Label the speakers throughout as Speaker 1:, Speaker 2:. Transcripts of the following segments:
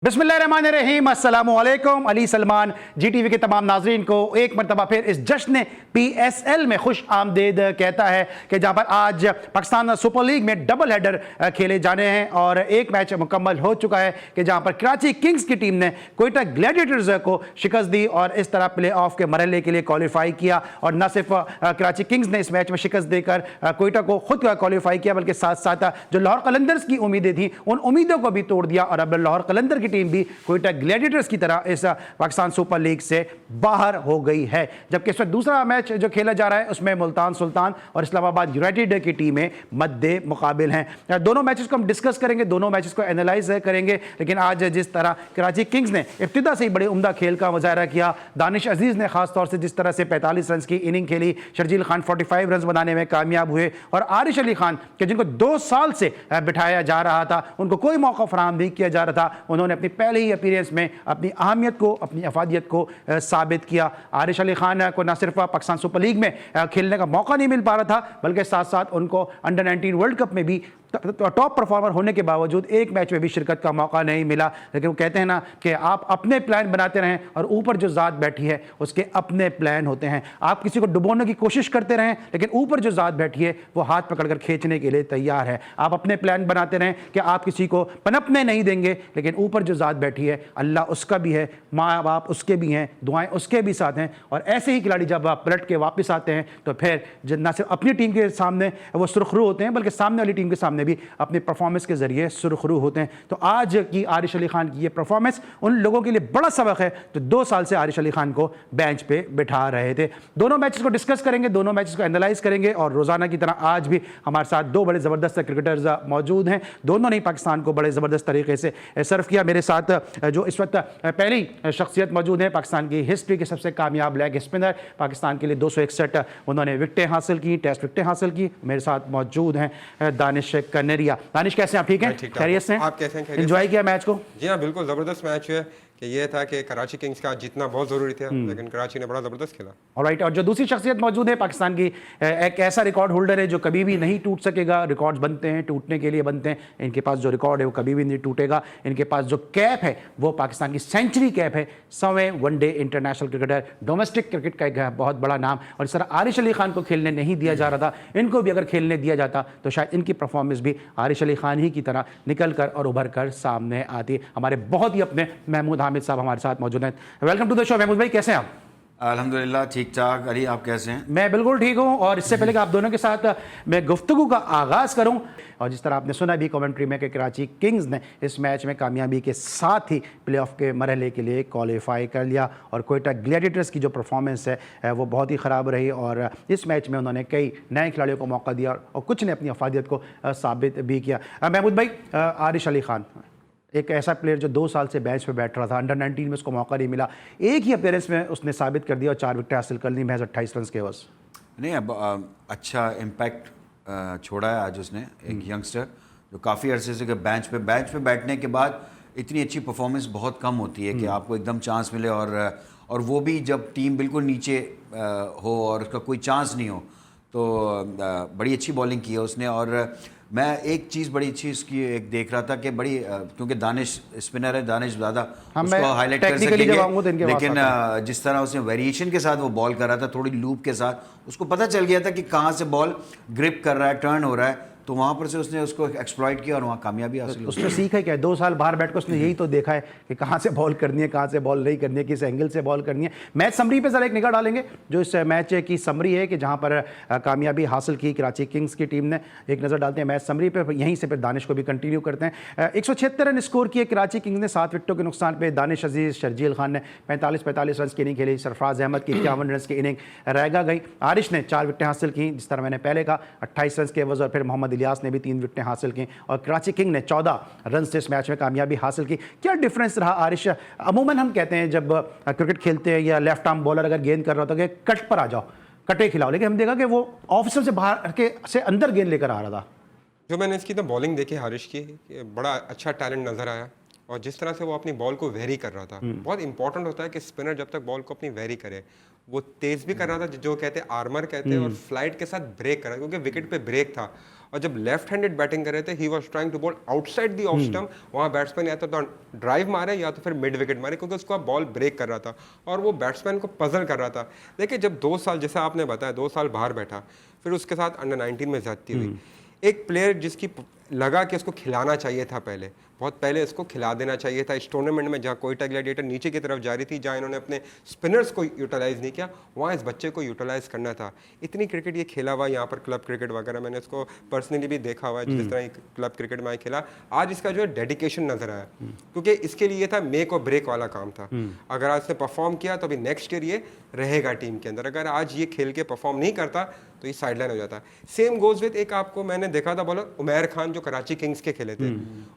Speaker 1: बिस्मिल्लाहिर्रहमानिर्रहीम, अस्सलामुअलैकुम। अली सलमान GTV के तमाम नाजरीन को एक मरतबा फिर इस जश्न PSL में खुश आमदेद कहता है कि जहाँ पर आज पाकिस्तान सुपर लीग में डबल हेडर खेले जाने हैं और एक मैच मुकम्मल हो चुका है कि जहाँ पर कराची किंग्स की टीम ने कोयटा ग्लैडिएटर्स को शिकस्त दी और इस तरह प्ले ऑफ के मरहले के लिए क्वालिफाई किया। और न सिर्फ कराची किंग्स ने इस मैच में शिकस्त देकर कोयटा को खुद क्वालिफाई किया, बल्कि साथ साथ जो लाहौर कलंदर्स की उम्मीदें थी उन उम्मीदों को भी तोड़ दिया और अब लाहौर कलंदर की टीम भी कोयटा ग्लैडिएटर्स की तरह इस पाकिस्तान सुपर लीग से बाहर हो गई है। जबकि इस वक्त दूसरा मैच जो खेला जा रहा है उसमें मुल्तान सुल्तान और इस्लामाबाद यूनाइटेड की टीमें मद्दे मुकाबिल हैं। दोनों मैचेस को हम डिस्कस करेंगे, दोनों मैचेस को एनालाइज करेंगे। लेकिन आज जिस तरह कराची किंग्स ने इब्तिदा से ही बड़े उम्दा खेल का मुजाहरा किया, दानिश अजीज ने खासतौर से जिस तरह से 45 रन की इनिंग खेली, शर्जील खान 45 रन बनाने में कामयाब हुए और आरिश अली खान के जिनको 2 साल से बिठाया जा रहा था, उनको कोई मौका फराहम नहीं किया जा रहा था, उन्होंने अपनी पहले ही अपीयरेंस में अपनी अहमियत को, अपनी अफादियत को साबित किया। आरिश अली खान को न सिर्फ पाकिस्तान सुपर लीग में खेलने का मौका नहीं मिल पा रहा था, बल्कि साथ साथ उनको अंडर 19 वर्ल्ड कप में भी टॉप परफॉर्मर होने के बावजूद एक मैच में भी शिरकत का मौका नहीं मिला। लेकिन वो कहते हैं ना कि आप अपने प्लान बनाते रहें और ऊपर जो ज़ात बैठी है उसके अपने प्लान होते हैं। आप किसी को डुबोने की कोशिश करते रहें, लेकिन ऊपर जो ज़ात बैठी है वो हाथ पकड़कर खींचने के लिए तैयार है। आप अपने प्लान बनाते रहें कि आप किसी को पनपने नहीं देंगे, लेकिन ऊपर जो ज़ात बैठी है अल्लाह उसका भी है, माँ बाप उसके भी हैं, दुआएं उसके भी साथ हैं। और ऐसे ही खिलाड़ी जब आप पलट के वापस आते हैं तो फिर न सिर्फ अपनी टीम के सामने वो सुरखरू होते हैं, बल्कि सामने वाली टीम के सामने भी अपनी परफॉर्मेंस के जरिए सुरखरू होते हैं। तो आज की आरिश अली खान की ये परफॉर्मेंस उन लोगों के लिए बड़ा सबक है जो 2 साल से आरिश अली खान को बेंच पे बिठा रहे थे। दोनों मैचेस को डिस्कस करेंगे, दोनों मैचेस को एनालाइज करेंगे और रोजाना की तरह आज भी हमारे साथ 2 बड़े ज़बरदस्त क्रिकेटर्स मौजूद हैं। दोनों ने पाकिस्तान को बड़े ज़बरदस्त तरीके से सर्व किया। मेरे साथ जो इस वक्त पहली शख्सियत मौजूद है, पाकिस्तान की हिस्ट्री के सबसे कामयाब लेग स्पिनर, पाकिस्तान के लिए 261 उन्होंने विकेटें हासिल की, टेस्ट विकेटें हासिल की। मेरे साथ मौजूद हैं दानिश कनेरिया। दानिश कैसे हैं आप? ठीक हैं, खैरियत से?
Speaker 2: आप कैसे हैं?
Speaker 1: एंजॉय किया मैच को?
Speaker 2: जी हाँ, बिल्कुल ज़बरदस्त मैच है कि ये था कि कराची किंग्स का जीतना बहुत ज़रूरी था, लेकिन कराची ने बड़ा ज़बरदस्त खेला।
Speaker 1: ऑलराइट, और जो दूसरी शख्सियत मौजूद है पाकिस्तान की, एक ऐसा रिकॉर्ड होल्डर है जो कभी भी नहीं टूट सकेगा। रिकॉर्ड्स बनते हैं, टूटने के लिए बनते हैं। इनके पास जो रिकॉर्ड है वो कभी भी नहीं टूटेगा। इनके पास जो कैप है वो पाकिस्तान की सेंचुरी कैप है। 100वें one day international cricketer, domestic cricket का एक बहुत बड़ा नाम। और इस तरह आरिश अली खान को खेलने नहीं दिया जा रहा था, इनको भी अगर खेलने दिया जाता तो शायद इनकी परफॉर्मेंस भी आरिश अली खान ही की तरह निकल कर और उभर कर सामने आती। हमारे बहुत ही अपने महमूद हामिद साहब हमारे साथ मौजूद हैं। Welcome to the show Mahmood भाई, कैसे हैं आप?
Speaker 3: अल्हम्दुलिल्लाह ठीक ठाक। अली आप कैसे हैं?
Speaker 1: मैं बिल्कुल ठीक हूँ। और इससे पहले कि आप दोनों के साथ मैं गुफ्तगू का आगाज़ करूँ, और जिस तरह आपने सुना भी कमेंट्री में कि कराची किंग्स ने इस मैच में कामयाबी के साथ ही प्लेऑफ के मरहले के लिए क्वालिफाई कर लिया और कोयटा ग्लैडिएटर्स की जो परफॉर्मेंस है वो बहुत ही ख़राब रही। और इस मैच में उन्होंने कई नए खिलाड़ियों को मौका दिया और कुछ ने अपनी अफादियत को साबित भी किया। महमूद भाई, आरिश अली खान एक ऐसा प्लेयर जो 2 साल से बेंच पे बैठ रहा था, अंडर 19 में उसको मौका नहीं मिला, एक ही अपीयरेंस में उसने साबित कर दिया और 4 विकेट हासिल कर ली महज 28 रन के बस।
Speaker 3: नहीं, अब अच्छा इम्पैक्ट छोड़ा है आज उसने, एक यंगस्टर जो काफ़ी अरसे से बेंच पे बैठने के बाद इतनी अच्छी परफॉर्मेंस बहुत कम होती है कि आपको एकदम चांस मिले, और वो भी जब टीम बिल्कुल नीचे हो और उसका कोई चांस नहीं हो, तो बड़ी अच्छी बॉलिंग की है उसने। और मैं एक चीज़ बड़ी अच्छी इसकी एक देख रहा था कि बड़ी क्योंकि दानिश स्पिनर है, दानिश ज़्यादा उसको हाईलाइट कर सकेंगे, लेकिन जिस तरह उसने वेरिएशन के साथ वो बॉल कर रहा था, थोड़ी लूप के साथ, उसको पता चल गया था कि कहाँ से बॉल ग्रिप कर रहा है, टर्न हो रहा है, तो वहाँ पर से उसने उसको एक्सप्लॉइट किया और वहाँ कामयाबी हासिल हुई।
Speaker 1: उसने सीखा क्या? 2 साल बाहर बैठ कर उसने यही तो देखा है कि कहाँ से बॉल करनी है, कहाँ से बॉल नहीं करनी है, किस एंगल से बॉल करनी है। मैच समरी पे ज़रा एक निगाह डालेंगे, जो इस मैच की समरी है कि जहाँ पर कामयाबी हासिल की कराची किंग्स की टीम ने। एक नज़र डालते हैं मैच समरी पर, यहीं से फिर दानिश को भी कंटिन्यू करते हैं। 176 रन स्कोर किए कराची किंग्स ने 7 विकेटों के नुकसान पर। दानिश अजीज़, शर्जील खान ने 45 रन की इनिंग खेली, सरफराज अहमद की 51 रन की इनिंग रह गई। आरिश ने 4 विकेटें हासिल की, जिस तरह मैंने पहले कहा 28 रन के एवज, और फिर मोहम्मद इलियास ने भी 3 विकेटें हासिल की और कराची किंग ने 14 रन से इस मैच में कामयाबी हासिल की। क्या डिफरेंस रहा आरिश? अमूमन हम कहते हैं जब क्रिकेट खेलते हैं या लेफ्ट आर्म बॉलर अगर गेंद कर रहा होता है कि कट पर आ जाओ, कटे खिलाओ, लेकिन हम देखा कि वो ऑफिसर से बाहर के से अंदर गेंद लेकर आ रहा था।
Speaker 2: जो मैंने इसकी तो बॉलिंग देखी हारिश की, बड़ा अच्छा टैलेंट नज़र आया। और जिस तरह से वो अपनी बॉल को वेरी कर रहा था, बहुत इंपॉर्टेंट होता है कि स्पिनर जब तक बॉल को अपनी वेरी करे वो तेज भी कर रहा था, जो कहते हैं आर्मर कहते हैं, और फ्लाइट के साथ ब्रेक कर रहा था क्योंकि विकेट पे ब्रेक था। और जब लेफ्ट हैंडेड बैटिंग कर रहे थे, he was trying to bowl outside the off stump. वहाँ बैट्समैन या तो ड्राइव मारे या तो फिर मिड विकेट मारे, क्योंकि उसको बॉल ब्रेक कर रहा था और वो बैट्समैन को पजल कर रहा था। देखिए जब 2 साल, जैसे आपने बताया, 2 साल बाहर बैठा, फिर उसके साथ अंडर 19 में ज्यादती हुई। एक प्लेयर जिसकी लगा कि उसको खिलाना चाहिए था, पहले बहुत पहले इसको खिला देना चाहिए था इस टूर्नामेंट में, जहाँ कोयटा ग्लैडिएटर नीचे की तरफ जा रही थी, जहाँ इन्होंने अपने स्पिनर्स को यूटिलाइज नहीं किया, वहाँ इस बच्चे को यूटिलाइज करना था। इतनी क्रिकेट ये खेला हुआ यहाँ पर, क्लब क्रिकेट वगैरह मैंने इसको पर्सनली भी देखा हुआ है, जिस तरह क्लब क्रिकेट में खेला। आज इसका जो है डेडिकेशन नजर आया, क्योंकि इसके लिए था मेक और ब्रेक वाला काम था। अगर आज इसने परफॉर्म किया तो अभी नेक्स्ट ईयर ये रहेगा टीम के अंदर, अगर आज ये खेल के परफॉर्म नहीं करता तो ये साइडलाइन हो जाता है। सेम गोज विद, एक आपको मैंने देखा था बॉलर उमैर खान जो कराची किंग्स के खेले थे,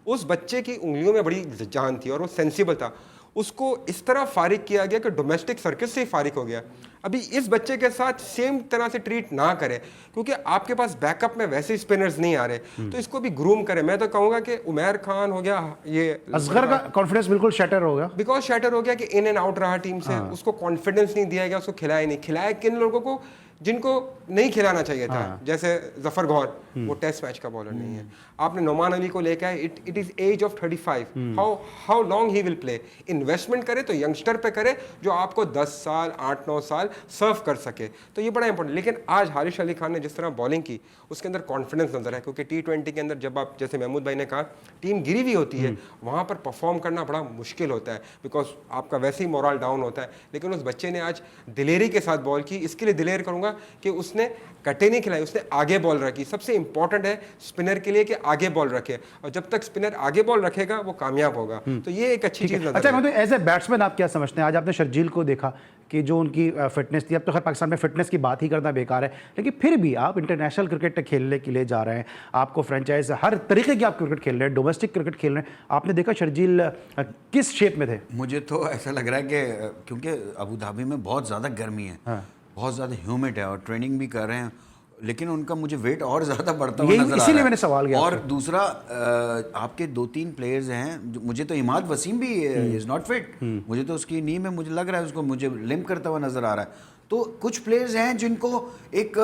Speaker 2: उस बच्चे की उंगलियों में बड़ी जान थी और वो सेंसिबल था। उसको इस तरह फारिग किया गया कि डोमेस्टिक सर्किट से ही फारिग हो गया। अभी इस बच्चे के साथ सेम तरह से ट्रीट ना करें, क्योंकि आपके पास बैकअप में वैसे स्पिनर्स नहीं आ रहे, तो इसको भी ग्रूम करें। मैं तो कहूंगा कि उमैर खान हो गया, ये
Speaker 1: असगर का कॉन्फिडेंस बिल्कुल शैटर हो गया,
Speaker 2: बिकॉज शैटर हो गया कि इन एंड आउट रहा टीम से। उसको कॉन्फिडेंस नहीं दिया गया, उसको खिलाया नहीं। खिलाया किन लोगों को? जिनको नहीं खिलाना चाहिए था, जैसे जफर गौर, वो टेस्ट मैच का बॉलर नहीं है। आपने नोमान अली को लेकर आए, it is age of 35, how long he will play. Investment करे तो यंगस्टर पे करे जो आपको 10 साल 8-9 साल सर्व कर सके, तो ये बड़ा इंपॉर्टेंट। लेकिन आज हारिश अली खान ने जिस तरह बॉलिंग की, उसके अंदर कॉन्फिडेंस नजर है, क्योंकि T20 के अंदर जब आप, जैसे महमूद भाई ने कहा, टीम गिरी हुई होती है, वहां पर परफॉर्म करना बड़ा मुश्किल होता है, बिकॉज आपका वैसे ही मोरल डाउन होता है। लेकिन उस बच्चे ने आज दिलेरी के साथ बॉल की। इसके लिए दिलेर करूंगा कि उसने कटे नहीं खिलाई, उसने आगे बॉल रखी। सबसे इंपॉर्टेंट है स्पिनर के लिए कि आगे बॉल रखे, और जब तक स्पिनर आगे बॉल रखेगा वो कामयाब होगा। तो ये एक अच्छी चीज।
Speaker 1: अच्छा, मैं तो एज ए बैट्समैन आप क्या समझते हैं? आज आपने शर्जील को देखा कि जो उनकी फिटनेस थी, अब तो खैर पाकिस्तान में फिटनेस की बात ही करना बेकार है, लेकिन फिर भी आप इंटरनेशनल क्रिकेट खेलने के लिए जा रहे हैं, आपको फ्रेंचाइज हर तरीके की आप क्रिकेट खेल रहे हैं, डोमेस्टिक क्रिकेट खेल रहे हैं। आपने देखा शर्जील किस शेप में थे?
Speaker 3: मुझे तो ऐसा लग रहा है कि क्योंकि अबू धाबी में बहुत ज़्यादा गर्मी है, बहुत ज़्यादा ह्यूमिड है, और ट्रेनिंग भी कर रहे हैं, लेकिन उनका मुझे वेट और ज़्यादा बढ़ता हुआ नजर आ रहा है।
Speaker 1: इसीलिए मैंने सवाल किया।
Speaker 3: और दूसरा, आपके 2-3 प्लेयर्स हैं, मुझे तो इमाद वसीम भी इज़ नॉट फिट, मुझे तो उसकी नी में मुझे लग रहा है उसको, मुझे लिम्प करता हुआ नजर आ रहा है। तो कुछ प्लेयर्स हैं जिनको एक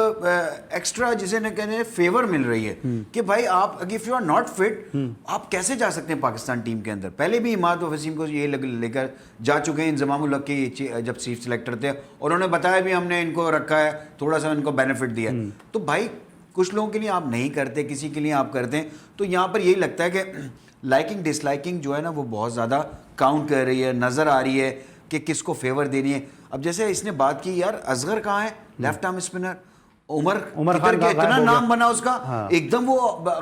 Speaker 3: एक्स्ट्रा, जिसे न कहने फेवर मिल रही है कि भाई आप, if you are not fit, आप कैसे जा सकते हैं पाकिस्तान टीम के अंदर। पहले भी इमाद वसीम को ये लेकर जा चुके हैं इंजमामुल हक की, जब चीफ सिलेक्टर थे, और उन्होंने बताया भी हमने इनको रखा है, थोड़ा सा इनको बेनिफिट दिया। तो भाई कुछ लोगों के लिए आप नहीं करते, किसी के लिए आप करते हैं, तो यहाँ पर यही लगता है कि लाइकिंग डिसलाइकिंग जो है ना, वो बहुत ज़्यादा काउंट कर रही है, नज़र आ रही है कि किसको फेवर देनी है। अब जैसे इसने बात की, यार असगर कहाँ है, left arm spinner, Umar Khan का इतना नाम बना उसका, एकदम वो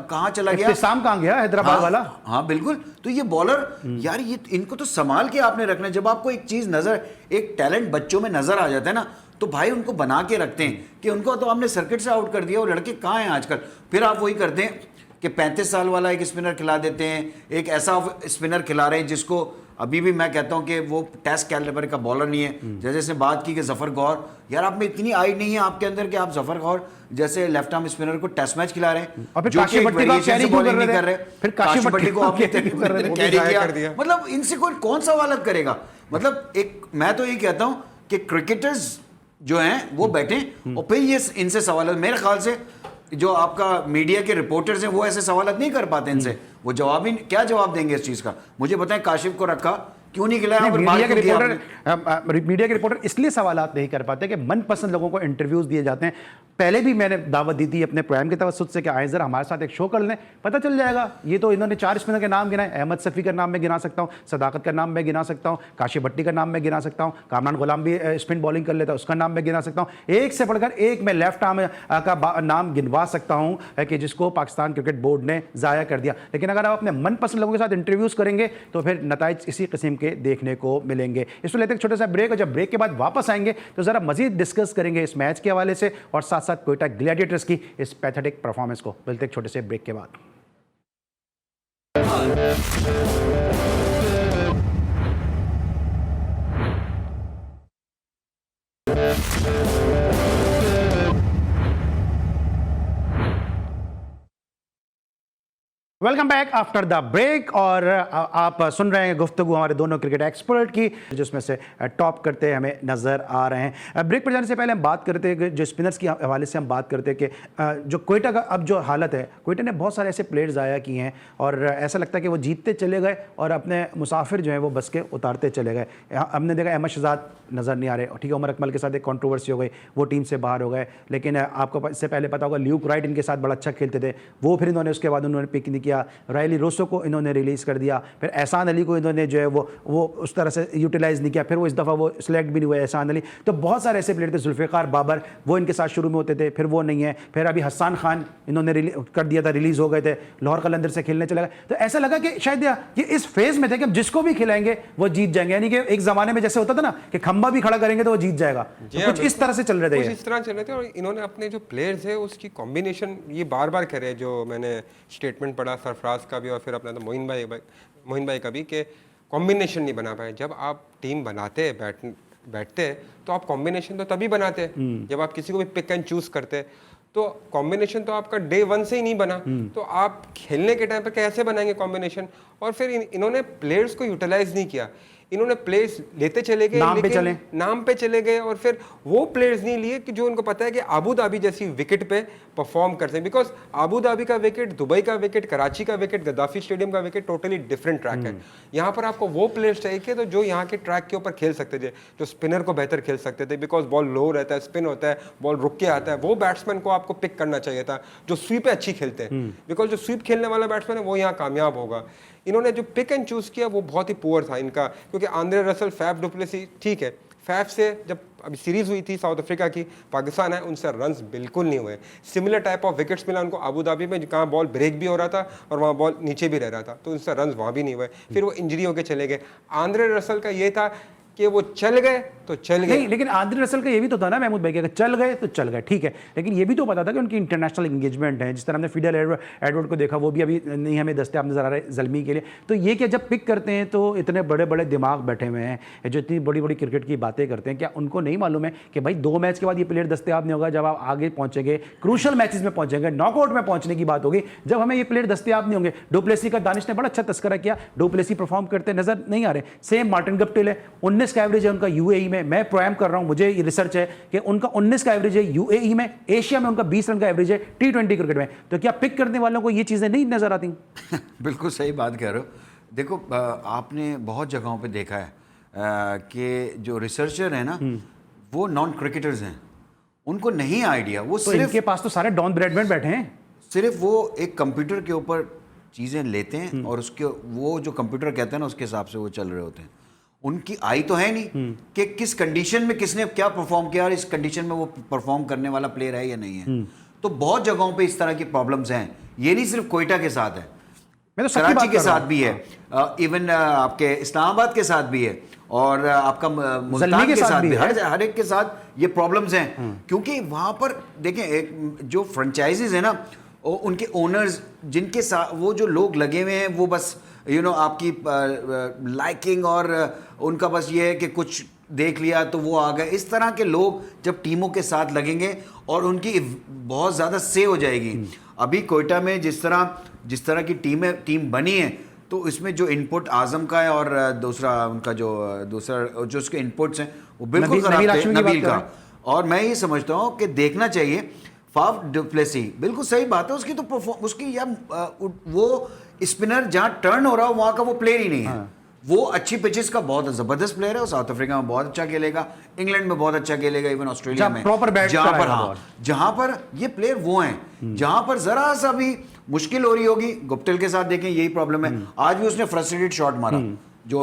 Speaker 3: कहाँ चला गया,
Speaker 1: शाम कहाँ गया, हैदराबाद वाला।
Speaker 3: हाँ बिल्कुल। तो ये बॉलर यार, ये इनको तो संभाल के आपने रखना है। जब आपको एक चीज नजर, एक टैलेंट बच्चों में नजर आ जाता है ना, तो भाई उनको बना के रखते हैं कि उनको तो हमने सर्किट से आउट कर दिया, और लड़के कहाँ हैं आजकल। फिर आप वही करते हैं कि 35 साल वाला एक स्पिनर खिला देते हैं, एक ऐसा स्पिनर खिला रहे हैं जिसको अभी भी मैं कहता हूं कि वो टेस्ट कैलिबर का बॉलर नहीं है। जैसे इसने बात की कि जफर गौर, यार आप में इतनी आई नहीं है आपके अंदर कि आप जफर गौर जैसे लेफ्ट आर्म स्पिनर को टेस्ट मैच खिला रहे हैं,
Speaker 1: और फिर काशी भट्टी को कैरी क्यों कर रहे हैं? फिर काशी भट्टी को आपने कैरी
Speaker 3: कर दिया। मतलब इनसे कौन सा वालत करेगा? मतलब एक, मैं तो ये कहता हूं कि क्रिकेटर्स जो हैं वो बैठे और फिर ये इनसे सवाल, मेरे ख्याल से जो आपका मीडिया के रिपोर्टर्स हैं वो ऐसे सवाल नहीं कर पाते इनसे, वो जवाब ही क्या जवाब देंगे इस चीज का? मुझे बताएं, काशिफ को रखा क्यों नहीं खिलाया?
Speaker 1: मीडिया के रिपोर्टर इसलिए सवालात नहीं कर पाते कि मनपसंद लोगों को इंटरव्यूज दिए जाते हैं। पहले भी मैंने दावत दी थी अपने प्रोग्राम के तवज्जुद से कि आए जरा हमारे साथ एक शो कर लें, पता चल जाएगा। ये तो इन्होंने 4 स्पिनर के नाम गिनाए, अहमद सफ़ी का नाम मैं गिना सकता हूँ, सदाकत का नाम मैं गिना सकता हूँ, काशी भट्टी का नाम मैं गिना सकता हूँ, कामरान गुलाम भी स्पिन बॉलिंग कर लेता है, उसका नाम मैं गिना सकता हूँ। एक से बढ़कर एक मैं लेफ्ट आर्म का नाम गिनवा सकता हूँ कि जिसको पाकिस्तान क्रिकेट बोर्ड ने ज़ाया कर दिया। लेकिन अगर आप अपने मनपसंद लोगों के साथ इंटरव्यूज़ करेंगे तो फिर नताइज इसी किस्म के देखने को मिलेंगे। इसमें लेते एक छोटा सा ब्रेक, और जब ब्रेक के बाद वापस आएंगे तो जरा मजीद डिस्कस करेंगे इस मैच के हवाले से और साथ साथ कोयटा ग्लैडिएटर्स की इस पैथेटिक परफॉर्मेंस को। मिलते एक छोटे से ब्रेक के बाद। Welcome back after the break. और आप सुन रहे हैं गुफ्तगू हमारे दोनों क्रिकेट एक्सपर्ट की, जिसमें से टॉप करते हमें नज़र आ रहे हैं। ब्रेक पर जाने से पहले हम बात करते हैं कि जो स्पिनर्स के हवाले से हम बात करते हैं कि जो कोयटा का अब जो हालत है, कोयटा ने बहुत सारे ऐसे प्लेयर्स आया किए हैं और ऐसा लगता है कि वो जीतते चले गए और अपने मुसाफिर जो है वो बस के उतारते चले गए। हमने देखा अहमद शहजाद नज़र नहीं आ रहे, ठीक है, उमर अकमल के साथ एक कंट्रोवर्सी हो गई, वो टीम से बाहर हो गए। लेकिन आपको इससे पहले पता होगा ल्यूक राइट इनके साथ बड़ा अच्छा खेलते थे, वो फिर इन्होंने उसके बाद उन्होंने पिक नहीं किया। रायली रोसो को इन्होंने रिलीज़ कर दिया, फिर एहसान अली को इन्होंने जो है वो उस तरह से यूटिलाइज़ नहीं किया, फिर वो इस दफ़ा वो सिलेक्ट भी नहीं हुए एहसान अली। तो बहुत सारे ऐसे प्लेयर थे, जुल्फ़िकार बाबर वो इनके साथ शुरू में होते थे, फिर वो नहीं है। फिर अभी हसन खान इन्होंने कर दिया था, रिलीज़ हो गए थे, लाहौर कलंदर से खेलने चले गए। तो ऐसा लगा कि शायद ये इस फेज़ में थे कि जिसको भी खिलाएंगे वो जीत जाएंगे, यानी कि एक ज़माने में जैसे होता था ना कि खंबा भी खड़ा करेंगे तो वो जीत जाएगा, तो कुछ इस तरह से चल रहे थे,
Speaker 2: इस तरह चल रहे थे। और इन्होंने अपने जो प्लेयर्स है उसकी कॉम्बिनेशन ये बार बार कह रहे हैं, जो मैंने स्टेटमेंट पढ़ा सरफराज का भी और फिर अपना तो मोइन भाई का भी, कि कॉम्बिनेशन नहीं बना पाए। जब आप टीम बनाते हैं बैठते हैं तो आप कॉम्बिनेशन तो तभी बनाते हैं जब आप किसी को भी पिक एंड चूज करते हैं। तो कॉम्बिनेशन तो आपका डे वन से ही नहीं बना, तो आप खेलने के टाइम पर कैसे बनाएंगे कॉम्बिनेशन। और फिर इन्होंने प्लेयर्स को यूटिलाइज नहीं किया, इन्होंने प्लेयर्स लेते चले गए, नाम पे चले गए और फिर वो प्लेयर्स नहीं लिए कि जो उनको पता है कि आबू धाबी जैसी विकेट पे परफॉर्म करते हैं। बिकॉज आबू धाबी का विकेट, दुबई का विकेट, कराची का विकेट, गद्दाफी स्टेडियम का विकेट टोटली डिफरेंट ट्रैक है। यहाँ पर आपको वो प्लेयर्स चाहिए तो जो यहाँ के ट्रैक के ऊपर खेल सकते थे, जो स्पिनर को बेहतर खेल सकते थे, बिकॉज बॉल लो रहता है, स्पिन होता है, बॉल रुक के आता है। वो बैट्समैन को आपको पिक करना चाहिए था जो स्वीप अच्छी खेलते हैं, बिकॉज जो स्वीप खेलने वाला बैट्समैन है वो यहाँ कामयाब होगा। इन्होंने जो पिक एंड चूज किया वो बहुत ही पुअर था इनका, क्योंकि आंद्रे रसल, फैफ डुप्लेसी, ठीक है, फैफ से जब अभी सीरीज हुई थी साउथ अफ्रीका की, पाकिस्तान है, उनसे रन्स बिल्कुल नहीं हुए। सिमिलर टाइप ऑफ विकेट्स मिला उनको अबू धाबी में, जहाँ बॉल ब्रेक भी हो रहा था और वहाँ बॉल नीचे भी रह रहा था, तो उनसे रन्स वहाँ भी नहीं हुए। फिर वो इंजरी होकर चले गए। आंद्रे रसल का ये था कि वो चल गए तो चल गए।
Speaker 1: नहीं, लेकिन आंद्रे रसल का ये भी तो था ना महमूद भाई, कि चल गए तो चल गए, ठीक है, लेकिन ये भी तो पता था कि उनकी इंटरनेशनल एंगेजमेंट है। जिस तरह हमने फिडल एडवर्ड को देखा, वो भी अभी नहीं हमें दस्तयाब नजर आ रहा है ज़ल्मी के लिए। तो ये क्या जब पिक करते हैं तो इतने बड़े बड़े दिमाग बैठे हुए हैं जो इतनी बड़ी बड़ी क्रिकेट की बातें करते हैं, क्या उनको नहीं मालूम है कि भाई 2 मैच के बाद ये प्लेयर दस्तयाब नहीं होगा? जब आप आगे पहुंचेंगे, क्रूशल मैचेस में पहुंचेंगे, नॉकआउट में पहुंचने की बात होगी, जब हमें ये प्लेयर दस्तयाब नहीं होंगे। डुप्लेसी का दानिश ने बड़ा अच्छा तस्करा किया, डुप्लेसी परफॉर्म करते नजर नहीं आ रहे। सेम मार्टिन गप्टिल है, 19 का एवरेज है उनका यूएई में। मैं प्रोग्राम कर रहा हूं, मुझे ये रिसर्च है कि उनका 19 का एवरेज है यूएई में, एशिया में उनका 20 रन का एवरेज है T20 क्रिकेट में। तो क्या पिक करने वालों को ये चीजें नहीं नजर आती?
Speaker 3: बिल्कुल सही बात कह रहे हो। देखो, आपने बहुत जगहों पे देखा है कि जो रिसर्चर है ना वो नॉन क्रिकेटर्स हैं, उनको नहीं आइडिया, वो
Speaker 1: तो
Speaker 3: सिर्फ
Speaker 1: इनके पास तो सारे डॉन ब्रैडमैन बैठे हैं,
Speaker 3: सिर्फ वो एक कंप्यूटर के ऊपर चीज़ें लेते हैं और उसके वो जो कंप्यूटर कहते हैं ना उसके हिसाब से वो चल रहे होते हैं। उनकी आई तो है नहीं कि किस कंडीशन में किसने क्या परफॉर्म किया और इस कंडीशन में वो परफॉर्म करने वाला प्लेयर है या नहीं है। तो बहुत जगहों पे इस तरह की प्रॉब्लम्स हैं। ये नहीं सिर्फ कोयटा के साथ है,
Speaker 1: मैं तो
Speaker 3: कराची के साथ भी है, इवन आपके इस्लामाबाद के साथ भी है और आपका मुल्तान के साथ भी, हर एक के साथ ये प्रॉब्लम्स हैं। क्योंकि वहां पर देखें, एक जो फ्रेंचाइजीज है ना, उनके ओनर्स जिनके साथ वो जो लोग लगे हुए हैं, वो बस आपकी लाइकिंग और उनका बस ये है कि कुछ देख लिया तो वो आ गए। इस तरह के लोग जब टीमों के साथ लगेंगे और उनकी बहुत ज़्यादा से हो जाएगी। अभी कोयटा में जिस तरह की टीम बनी है, तो इसमें जो इनपुट आजम का है और दूसरा उनका जो उसके इनपुट्स हैं वो बिल्कुल खराब थे, नबील का। और मैं ये समझता हूँ कि देखना चाहिए फाफ डुप्लेसी, बिल्कुल सही बात है, उसकी तो उसकी या वो स्पिनर जहां टर्न हो रहा हो वहां का वो प्लेयर ही नहीं है। वो अच्छी पिचेस का बहुत जबरदस्त प्लेयर है, साउथ अफ्रीका में बहुत अच्छा खेलेगा, इंग्लैंड में बहुत अच्छा खेलेगा, इवन ऑस्ट्रेलिया में, जहां पर ये प्लेयर वो हैं। जहां पर जरा सा भी मुश्किल हो रही होगी, गुप्टिल के साथ देखें यही प्रॉब्लम है। आज भी उसने फ्रस्ट्रेटेड शॉट मारा जो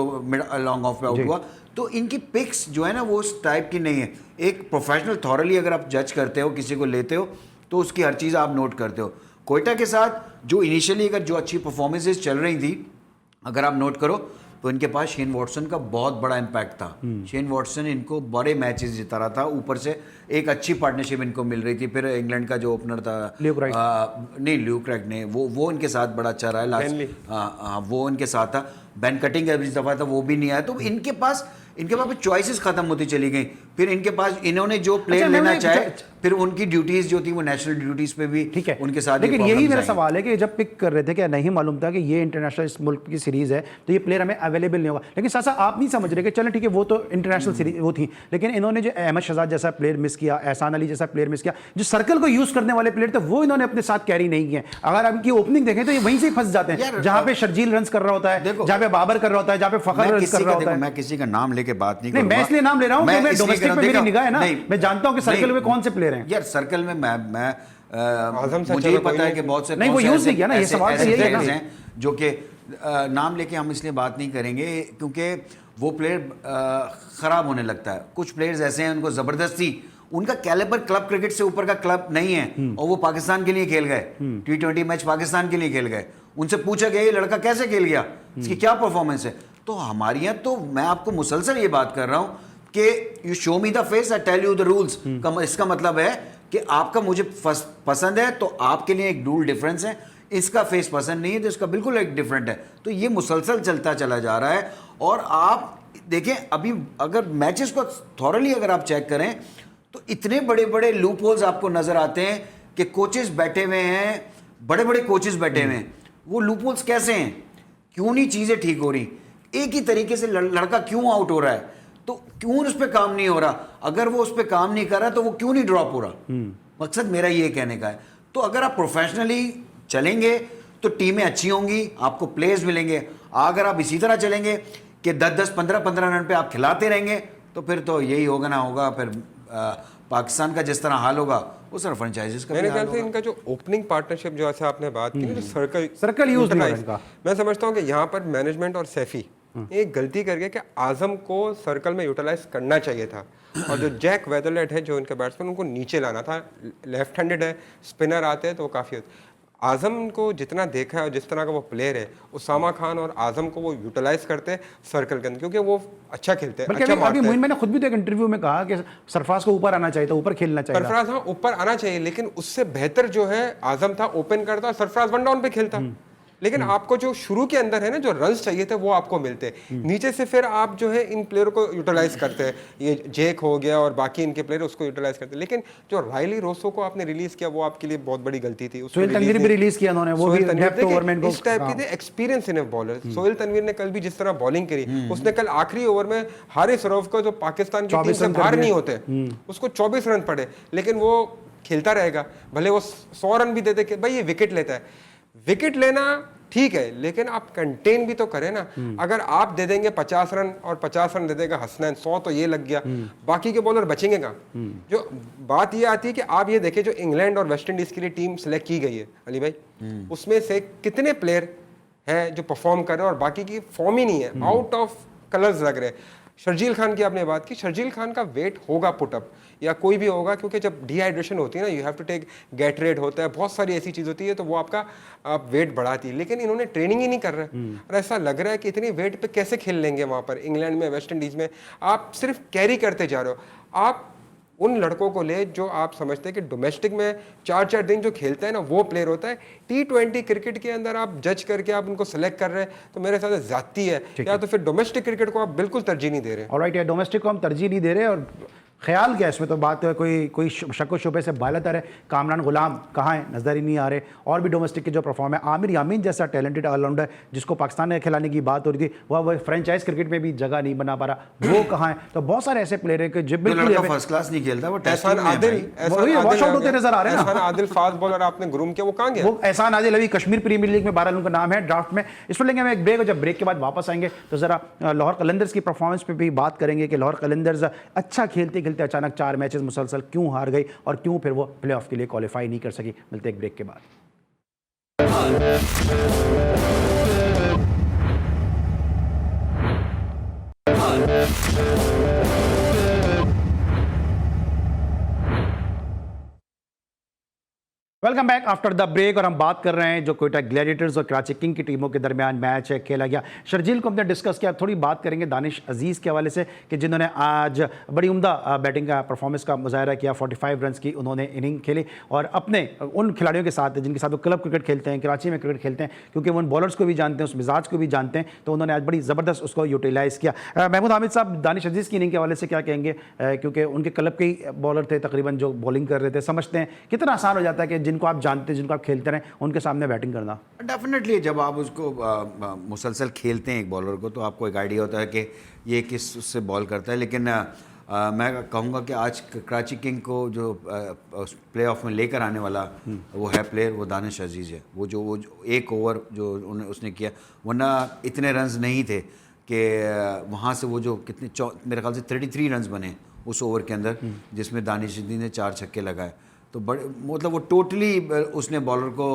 Speaker 3: लॉन्ग ऑफ पे आउट हुआ। तो इनकी पिक्स जो है ना वो उस टाइप की नहीं है। एक प्रोफेशनल थॉरली अगर आप जज करते हो, किसी को लेते हो, तो उसकी हर चीज़ आप नोट करते हो। कोयटा के साथ जो इनिशियली अगर जो अच्छी परफॉर्मेंसेज चल रही थी, अगर आप नोट करो तो इनके पास शेन वॉटसन का बहुत बड़ा इम्पैक्ट था। शेन वॉटसन इनको बड़े मैचेस जिता रहा था, ऊपर से एक अच्छी पार्टनरशिप इनको मिल रही थी। फिर इंग्लैंड का जो ओपनर था ल्यूक राइट ने वो इनके साथ बड़ा अच्छा रहा है लास्ट, वो इनके साथ था। बैन कटिंग एवरेज दफा था वो भी नहीं आया। तो इनके पास चॉइसेस खत्म होती चली गई। फिर इनके पास इन्होंने जो प्लेयर
Speaker 1: अच्छा,
Speaker 3: लेना
Speaker 1: मैं-
Speaker 3: चाहे, फिर उनकी ड्यूटीज जो थी वो नेशनल ड्यूटीज पे भी
Speaker 1: ठीक है
Speaker 3: उनके साथ
Speaker 1: लेकिन
Speaker 3: ये
Speaker 1: यही
Speaker 3: problems
Speaker 1: मेरा
Speaker 3: आई।
Speaker 1: सवाल है कि जब पिक कर रहे थे क्या नहीं मालूम था कि ये इंटरनेशनल इस मुल्क की सीरीज है तो ये प्लेयर हमें अवेलेबल नहीं होगा, लेकिन साथ साथ आप नहीं समझ रहे कि चलो ठीक है वो तो इंटरनेशनल सीरीज वो थी, लेकिन इन्होंने जो अहमद शहजाद जैसा प्लेयर मिस किया, एहसान अली जैसा प्लेयर मिस किया, जो सर्कल को यूज करने वाले प्लेयर थे वो इन्होंने अपने साथ कैरी नहीं किए। अगर आप इनकी ओपनिंग देखें तो ये वहीं से फंस जाते हैं
Speaker 3: यार,
Speaker 1: जहां पे शर्जील रन कर रहा होता है,
Speaker 3: देखो,
Speaker 1: जहां पे बाबर कर रहा होता है, जहां पे फखर
Speaker 3: मैं
Speaker 1: रन
Speaker 3: किसी
Speaker 1: कर रहा
Speaker 3: का
Speaker 1: होता है।
Speaker 3: मैं किसी का नाम लेके बात नहीं
Speaker 1: नहीं, मैं
Speaker 3: करूंगा।
Speaker 1: इसलिए नाम ले रहा हूं कि मैं
Speaker 3: इसलिए
Speaker 1: डोमेस्टिक
Speaker 3: कह रहा
Speaker 1: पे
Speaker 3: हूं,
Speaker 1: मेरी निगाह है ना,
Speaker 3: नहीं,
Speaker 1: मैं जानता हूं कि सर्कल
Speaker 3: नहीं,
Speaker 1: में कौन से प्लेयर हैं।
Speaker 3: यार सर्कल में मैं
Speaker 2: आजम से
Speaker 3: मुझे
Speaker 2: चलो
Speaker 3: ही पता
Speaker 2: कोई
Speaker 3: है
Speaker 2: नहीं।
Speaker 3: कि बहुत से
Speaker 1: नहीं,
Speaker 3: कौन
Speaker 1: वो
Speaker 3: से
Speaker 1: use
Speaker 3: ऐसे-
Speaker 1: नहीं किया ना, ये
Speaker 3: ऐसे-
Speaker 1: सवाल तो
Speaker 3: ऐसे
Speaker 1: यही है
Speaker 3: players
Speaker 1: ना।
Speaker 3: हैं जो कि नाम लेके हम इसलिए बात नहीं करेंगे क्योंकि वो प्लेयर खराब होने लगता है। कुछ प्लेयर्स ऐसे हैं उनको जबरदस्ती, उनका कैलिबर क्लब क्रिकेट से ऊपर का क्लब नहीं है और वो पाकिस्तान के लिए खेल गए, T20 मैच पाकिस्तान के लिए खेल गए। उनसे पूछा गया ये लड़का कैसे खेल गया, इसकी क्या परफॉर्मेंस है। तो हमारे यहाँ तो मैं आपको मुसलसल ये बात कर रहा हूँ कि you show me the face I tell you the rules. इसका मतलब है कि आपका मुझे पसंद है तो आपके लिए एक रूल डिफरेंस है, इसका फेस पसंद नहीं है तो इसका बिल्कुल एक डिफरेंट है। तो ये मुसलसल चलता चला जा रहा है। और आप देखें अभी अगर मैचेस को थॉरली अगर आप चेक करें तो इतने बड़े बड़े लूप होल्स आपको नजर आते हैं कि कोचेस बैठे हुए हैं, बड़े बड़े कोचेस बैठे हुए हैं। वो लूप होल्स कैसे हैं, क्यों नहीं चीजें ठीक हो रही, एक ही तरीके से लड़का क्यों आउट हो रहा है, तो क्यों उस पर काम नहीं हो रहा, अगर वो उस पर काम नहीं कर रहा तो वो क्यों नहीं ड्रॉप हो रहा। मकसद मेरा ये कहने का है। तो अगर आप प्रोफेशनली चलेंगे तो टीमें अच्छी होंगी, आपको प्लेयर्स मिलेंगे। अगर आप इसी तरह चलेंगे कि 10-10 15-15 रन पे आप खिलाते रहेंगे तो फिर तो यही होगा ना होगा, फिर पाकिस्तान का जिस तरह हाल होगा उस तरह फ्रेंचाइजीज का भी
Speaker 2: मेरे
Speaker 3: हाल
Speaker 2: ख्याल से
Speaker 3: होगा।
Speaker 2: इनका जो ओपनिंग पार्टनरशिप जो ऐसे आपने बात की ना, जो
Speaker 1: सर्कल यूज नहीं हो रहा
Speaker 2: utilize,
Speaker 1: इनका।
Speaker 2: मैं समझता हूँ कि यहाँ पर मैनेजमेंट और सैफी एक गलती कर गया कि आजम को सर्कल में यूटिलाइज करना चाहिए था और जो जैक वेदरलैंड है जो इनके बैट्समैन उनको नीचे लाना था। लेफ्ट हैंडेड है, स्पिनर आते हैं तो वो काफ़ी होता। आजम को जितना देखा है और जिस तरह का वो प्लेयर है, उसामा खान और आजम को वो यूटिलाइज करते हैं सर्कल के अंदर क्योंकि वो अच्छा खेलते हैं,
Speaker 1: बल्कि
Speaker 2: अच्छा
Speaker 1: अभी
Speaker 2: मारते हैं।
Speaker 1: मोइन मैंने खुद भी तो एक इंटरव्यू में कहा कि सरफराज को ऊपर आना चाहिए था, ऊपर खेलना चाहिए था।
Speaker 2: सरफराज हाँ ऊपर आना चाहिए, लेकिन उससे बेहतर जो है आजम था, ओपन करता और सरफराज वन डाउन पे खेलता। लेकिन आपको जो शुरू के अंदर है ना, जो रन्स चाहिए थे वो आपको मिलते। नीचे से फिर आप जो है इन प्लेयरों को यूटिलाइज करते हैं, ये जेक हो गया और बाकी इनके प्लेयर उसको यूटिलाइज करते हैं। लेकिन जो रायली रोसो को आपने रिलीज किया वो आपके लिए बहुत बड़ी गलती थी। उसको
Speaker 1: सोहेल
Speaker 2: release
Speaker 1: तनवीर भी
Speaker 2: नहीं-
Speaker 1: रिलीज किया उन्होंने, वो भी
Speaker 2: सोहेल तनवीर,
Speaker 1: डेप्थ ओवर में
Speaker 2: देखिए,
Speaker 1: इनको
Speaker 2: इस टाइप के थे experience enough bowler. Sohail Tanvir ने कल भी जिस तरह बॉलिंग करी, उसने कल आखिरी ओवर में हारिस रऊफ को जो पाकिस्तान की टीम
Speaker 1: 24
Speaker 2: से
Speaker 1: रन कर
Speaker 2: बाहर
Speaker 1: दिए।
Speaker 2: नहीं होते, उसको 24 रन पड़े, लेकिन वो खेलता रहेगा। भले वो 100 रन भी दे दे कि भाई ये विकेट लेता है, विकेट लेना ठीक है, लेकिन आप कंटेन भी तो करें ना। अगर आप दे देंगे 50 रन और 50 रन दे देगा हसनैन, 100 तो ये लग गया, बाकी के बॉलर बचेंगे कहाँ। जो बात ये आती है कि आप ये देखिए जो इंग्लैंड और वेस्ट इंडीज के लिए टीम सेलेक्ट की गई है अली भाई, उसमें से कितने प्लेयर हैं जो परफॉर्म कर रहे हैं और बाकी की फॉर्म ही नहीं है, आउट ऑफ कलर्स लग रहे हैं। शर्जील खान की आपने बात की, शर्जील खान का वेट होगा पुटअप या कोई भी होगा, क्योंकि जब डिहाइड्रेशन होती है ना, यू हैव टू टेक गैटरेड होता है, बहुत सारी ऐसी चीज़ होती है, तो वो आपका वेट बढ़ाती है। लेकिन इन्होंने ट्रेनिंग ही नहीं कर रहे और ऐसा लग रहा है कि इतनी वेट पे कैसे खेल लेंगे वहाँ पर इंग्लैंड में, वेस्ट इंडीज़ में। आप सिर्फ कैरी करते जा रहे हो। आप उन लड़कों को ले जो आप समझते हैं कि डोमेस्टिक में 4-4 दिन जो खेलता है ना वो प्लेयर होता है। T20 क्रिकेट के अंदर आप जज करके आप उनको सेलेक्ट कर रहे हैं तो मेरे हिसाब से ज्यादती है, या तो फिर डोमेस्टिक क्रिकेट को आप बिल्कुल तरजीह नहीं दे रहे।
Speaker 1: ऑलराइट, या डोमेस्टिक को हम तरजीह नहीं दे रहे। और ख्याल क्या है इसमें, तो बात कोई शक व शुबे से बालातर है। कामरान गुलाम कहाँ है, नजर ही नहीं आ रहे। और भी डोमेस्टिक के जो परफॉर्म है, आमिर यामीन जैसा टैलेंटेड ऑलराउंडर जिसको पाकिस्तान में खिलाने की बात हो रही थी, वह फ्रेंचाइज क्रिकेट में भी जगह नहीं बना पा रहा, वो कहाँ है। तो बहुत सारे ऐसे प्लेयर है कि जो बिल्कुल
Speaker 3: फर्स्ट क्लास नहीं खेलता, वो टेस्ट
Speaker 2: एहसान आदिल,
Speaker 1: वॉश आउट होते नजर आ रहे हैं ना।
Speaker 2: एहसान आदिल फास्ट बॉलर आपने ग्रूम किया, वो कहाँ गया?
Speaker 1: वो एहसान आदिल अभी कश्मीर प्रीमियर लीग में 12 उनका नाम है ड्राफ्ट में। इस पर लेंगे हम एक ब्रेक, और जब ब्रेक के बाद वापस आएंगे तो जरा लाहौर कलंदर्स की परफॉर्मेंस पे भी बात करेंगे कि लाहौर कलंदर्स अच्छा खेलते खेलते अचानक 4 मैचेस मुसलसल क्यों हार गई और क्यों फिर वो प्लेऑफ के लिए क्वालिफाई नहीं कर सकी। मिलते एक ब्रेक के बाद। Welcome back after the break और हम बात कर रहे हैं जो कोयटा ग्लैडिएटर्स और कराची किंग की टीमों के दरमियान मैच खेला गया। शर्जील को हमने डिस्कस किया, थोड़ी बात करेंगे दानिश अजीज़ के हवाले से कि जिन्होंने आज बड़ी उम्दा बैटिंग का परफॉर्मेंस का मुजाहरा किया। 45 रन की उन्होंने इनिंग खेली और अपने उन खिलाड़ियों के साथ जिनके साथ वो क्लब क्रिकेट खेलते हैं, कराची में क्रिकेट खेलते हैं, क्योंकि वो उन बॉलर्स को भी जानते हैं, उस मिजाज को भी जानते हैं, तो उन्होंने आज बड़ी ज़बरदस्त उसको यूटिलाइज़ किया। महमूद हामिद साहब, दानिश अजीज़ की इनिंग के हवाले से क्या कहेंगे, क्योंकि उनके क्लब के ही बॉलर थे तकरीबन जो बॉलिंग कर रहे थे। समझते हैं कितना आसान हो जाता है कि जिनको आप जानते हैं, आप खेलते रहे, उनके सामने बैटिंग करना।
Speaker 3: डेफिनेटली जब आप उसको मुसलसल खेलते हैं एक बॉलर को, तो आपको एक आइडिया होता है कि ये किस उससे बॉल करता है। लेकिन मैं कहूँगा कि आज कराची किंग को जो प्ले ऑफ में लेकर आने वाला वो है प्लेयर, वो दानिश अजीज़ है। वो जो एक ओवर जो उसने किया, वरना इतने रन्स नहीं थे कि वहाँ से वो जो कितने मेरे ख्याल से 33 रन्स बने उस ओवर के अंदर, जिसमें दानिश अजीज़ ने 4 छक्के लगाए। तो बड़े मतलब वो टोटली उसने बॉलर को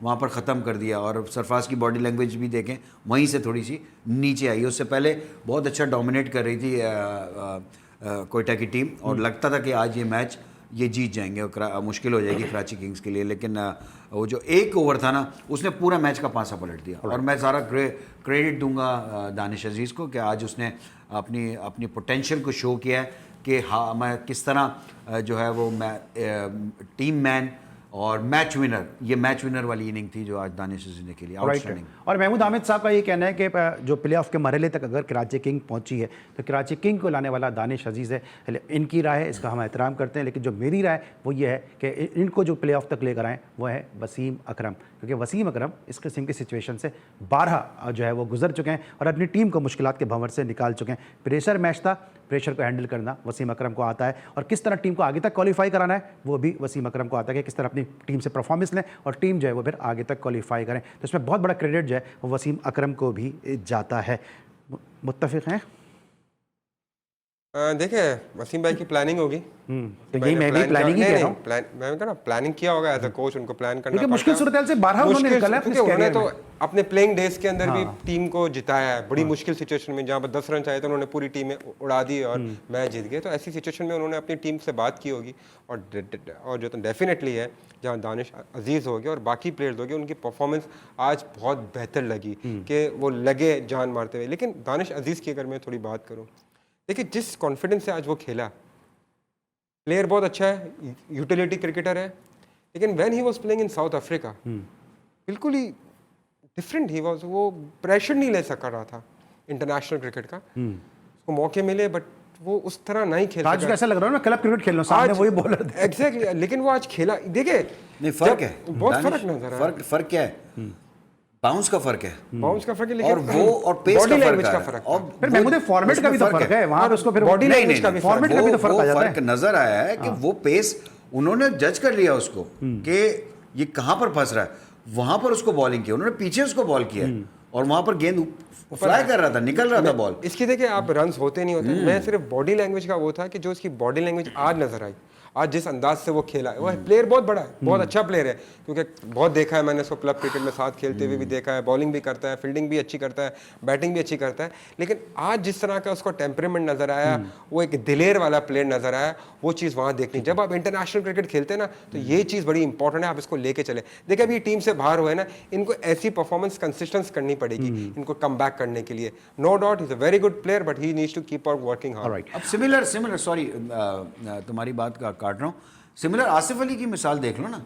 Speaker 3: वहाँ पर ख़त्म कर दिया। और सरफराज की बॉडी लैंग्वेज भी देखें, वहीं से थोड़ी सी नीचे आई। उससे पहले बहुत अच्छा डोमिनेट कर रही थी कोयटा की टीम, और लगता था कि आज ये मैच ये जीत जाएंगे और मुश्किल हो जाएगी कराची किंग्स के लिए। लेकिन वो जो एक ओवर था ना, उसने पूरा मैच का पासा पलट दिया। और मैं सारा क्रेडिट दूंगा दानिश अजीज़ को कि आज उसने अपनी पोटेंशियल को शो किया है कि हाँ, मैं किस तरह जो है वो टीम मैन और मैच विनर, ये मैच विनर वाली इनिंग थी जो आज दानिश अजीज़ ने खेली, आउटस्टैंडिंग।
Speaker 1: और महमूद हामिद साहब का ये कहना है कि जो प्ले ऑफ के मरहले तक अगर कराची किंग पहुंची है तो कराची किंग को लाने वाला दानिश अजीज़ है। इनकी राय है, इसका हम एहतराम करते हैं, लेकिन जो मेरी राय वो ये है कि इनको जो प्ले ऑफ तक लेकर आएँ वो है वसीम अकरम, क्योंकि वसीम अकरम इस किस्म की सिचुएशन से 12 जो है वो गुजर चुके हैं और अपनी टीम को मुश्किलात के भंवर से निकाल चुके हैं। प्रेशर मैच था, प्रेशर को हैंडल करना वसीम अकरम को आता है, और किस तरह टीम को आगे तक क्वालिफाई कराना है वो भी वसीम अकरम को आता है कि किस तरह अपनी टीम से परफॉर्मेंस लें और टीम जो है वो फिर आगे तक क्वालिफाई करें। तो इसमें बहुत बड़ा क्रेडिट जो है वो वसीम अकरम को भी जाता है। मुत्तफिक हैं?
Speaker 2: देखिए, वसीम भाई की प्लानिंग होगी।
Speaker 1: तो यही मैं भी प्लानिंग ही कह रहा हूँ।
Speaker 2: मैं कह रहा प्लानिंग किया होगा एज अ कोच, उनको प्लान करना
Speaker 1: क्योंकि मुश्किल सूरत से 12 उन्होंने निकाला है,
Speaker 2: उन्होंने तो अपने प्लेइंग डेज के अंदर भी टीम को जिताया है बड़ी मुश्किल सिचुएशन में, जहाँ पर 10 रन चाहिए तो उन्होंने पूरी टीम में उड़ा दी और मैच जीत गए। तो ऐसी सिचुएशन में उन्होंने अपनी टीम से बात की होगी, और जो तो डेफिनेटली है जहाँ दानिश अजीज़ हो गया और बाकी प्लेयर्स हो गए, उनकी परफॉर्मेंस आज बहुत बेहतर लगी कि वो लगे जान मारते हुए। लेकिन दानिश अजीज़ की अगर मैं थोड़ी बात करूँ, देखिए जिस कॉन्फिडेंस से आज वो खेला, प्लेयर बहुत अच्छा है, यूटिलिटी क्रिकेटर है, लेकिन when he was playing in south Africa बिल्कुल ही डिफरेंट ही वाज। वो प्रेशर नहीं ले सका रहा था इंटरनेशनल क्रिकेट का, उसको मौके मिले बट वो उस तरह नहीं खेल
Speaker 1: आज कैसा लग रहा है, मैं क्लब क्रिकेट खेल रहा हूं, सामने वही बॉलर थे।
Speaker 2: एग्जैक्टली, लेकिन वो आज खेला, देखिए
Speaker 3: नहीं फर्क है,
Speaker 2: बहुत फर्क नजर आया।
Speaker 3: फर्क क्या है? बाउंस का फर्क है,
Speaker 2: बाउंस का फर्क है, लेकिन
Speaker 3: और वो और पेस
Speaker 2: बॉडी
Speaker 3: का
Speaker 2: लैंग्वेज का
Speaker 3: फर्क
Speaker 2: फर्क
Speaker 3: है।
Speaker 2: है।
Speaker 1: फिर महमूद फॉर्मेट का भी तो फर्क है, वहां पे उसको फिर
Speaker 2: बॉडी लैंग्वेज का भी
Speaker 1: फॉर्मेट का भी तो फर्क आ जाता है।
Speaker 3: फर्क नजर आया है कि वो पेस उन्होंने जज कर लिया उसको कि ये कहां पर फंस रहा है, वहां पर उसको बॉलिंग की, उन्होंने पीछे उसको बॉल किया और वहां पर गेंद फ्लाई कर रहा था, निकल रहा था बॉल।
Speaker 2: इसकी देखिए आप रन्स होते नहीं होते, मैं सिर्फ बॉडी लैंग्वेज का वो था कि जो इसकी बॉडी लैंग्वेज आज नजर आई, आज जिस अंदाज से वो खेला है, वो प्लेयर बहुत बड़ा है, बहुत अच्छा प्लेयर है, क्योंकि बहुत देखा है मैंने उसको क्लब क्रिकेट में साथ खेलते हुए भी देखा है, बॉलिंग भी करता है, फील्डिंग भी अच्छी करता है, बैटिंग भी अच्छी करता है। लेकिन आज जिस तरह का उसको टेम्परेमेंट नजर आया, वो एक दिलेर वाला प्लेयर नजर आया, वो चीज़ वहाँ देखनी। जब आप इंटरनेशनल क्रिकेट खेलते हैं ना, तो ये चीज़ बड़ी इंपॉर्टेंट है, आप इसको लेके चले। देखिए अभी टीम से बाहर हुए ना, इनको ऐसी परफॉर्मेंस कंसिस्टेंस करनी पड़ेगी इनको कम बैक करने के लिए। No doubt is a very good player, but he needs to keep on working hard.
Speaker 3: अब सिमिलर सॉरी तुम्हारी बात का काट रहा हूँ, सिमिलर आसिफ अली की मिसाल देख लो ना,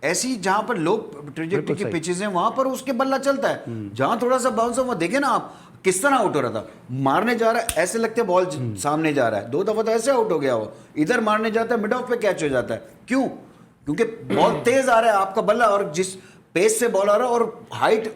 Speaker 3: ऐसी जहां पर लो ट्रेजेक्टरी की पिचेस हैं वहां पर उसके बल्ला चलता है, जहां थोड़ा सा बाउंस हो, देखे ना आप किस तरह आउट हो रहा था, मारने जा रहा है ऐसे लगते बॉल सामने जा रहा है, 2 दफा तो ऐसे आउट हो गया वो, इधर मारने जाता है मिड ऑफ पे कैच हो जाता है। क्यों? क्योंकि बॉल तेज आ रहा है आपका बल्ला, और जिस पेस से बॉल आ रहा है और हाइट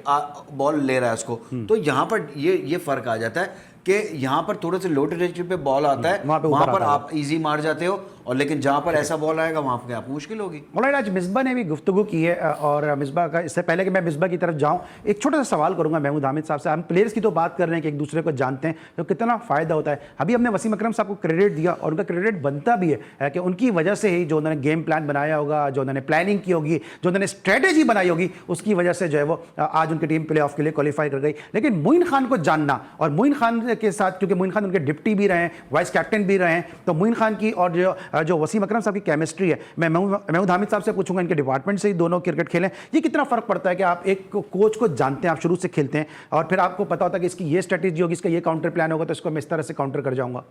Speaker 3: बॉल ले रहा है उसको, तो यहाँ पर ये फर्क आ जाता है कि यहाँ पर थोड़े से लो ट्रेजेक्टरी पे बॉल आता है, वहाँ पर आप इजी मार जाते हो, और लेकिन जहाँ पर ऐसा बॉल आएगा वहाँ पर आपको मुश्किल होगी।
Speaker 1: मौलाना आज मिसबा ने भी गुफ्तगू की है, और मिसबा का, इससे पहले कि मैं मिसबा की तरफ जाऊँ, एक छोटा सा सवाल करूँगा महमूद हामिद साहब से। हम प्लेयर्स की तो बात कर रहे हैं कि एक दूसरे को जानते हैं, तो कितना फ़ायदा होता है। अभी हमने वसीम अकरम साहब को क्रेडिट दिया, और उनका क्रेडिट बनता भी है कि उनकी वजह से ही जो उन्होंने गेम प्लान बनाया होगा, जो उन्होंने प्लानिंग की होगी, जो उन्होंने स्ट्रेटेजी बनाई होगी, उसकी वजह से जो है वो आज उनकी टीम प्ले ऑफ के लिए क्वालिफाई कर गई। लेकिन मोइन खान को जानना, और मोइन खान के साथ, क्योंकि मोइन खान उनके डिप्टी भी रहे हैं, वाइस कैप्टन भी रहे हैं, तो मोइन खान की और जो जो वसीम अकरम साहब की केमिस्ट्री है, मैं महमूद हामिद साहब से पूछूंगा, इनके डिपार्टमेंट से ही दोनों क्रिकेट खेलें, ये कितना फ़र्क पड़ता है कि आप एक कोच को जानते हैं, आप शुरू से खेलते हैं और फिर आपको पता होता है कि इसकी ये स्ट्रेटेजी होगी, इसका ये काउंटर प्लान होगा, तो इसको मैं इस तरह से काउंटर कर जाऊंगा?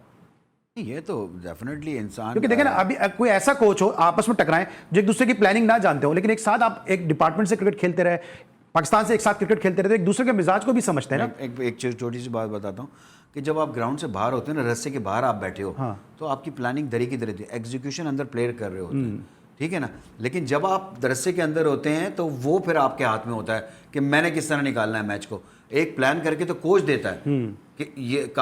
Speaker 3: ये तो डेफिनेटली इंसान,
Speaker 1: क्योंकि देखें ना, अभी कोई ऐसा कोच हो आपस में टकराएं जो एक दूसरे की प्लानिंग ना जानते हो, लेकिन एक साथ आप एक डिपार्टमेंट से क्रिकेट खेलते रहे, पाकिस्तान से एक साथ क्रिकेट खेलते रहे, तो एक दूसरे के मिजाज को भी समझते हैं ना।
Speaker 3: एक छोटी सी बात बताता हूँ कि जब आप ग्राउंड से बाहर होते हैं ना, रस्से के बाहर आप बैठे हो,
Speaker 1: हाँ।
Speaker 3: तो आपकी प्लानिंग दरी की दरी थी, एग्जीक्यूशन अंदर प्लेयर कर रहे होते हैं, ठीक है ना। लेकिन जब आप रस्से के अंदर होते हैं तो वो फिर आपके हाथ में होता है कि मैंने किस तरह निकालना है मैच को। एक प्लान करके तो कोच देता है कि ये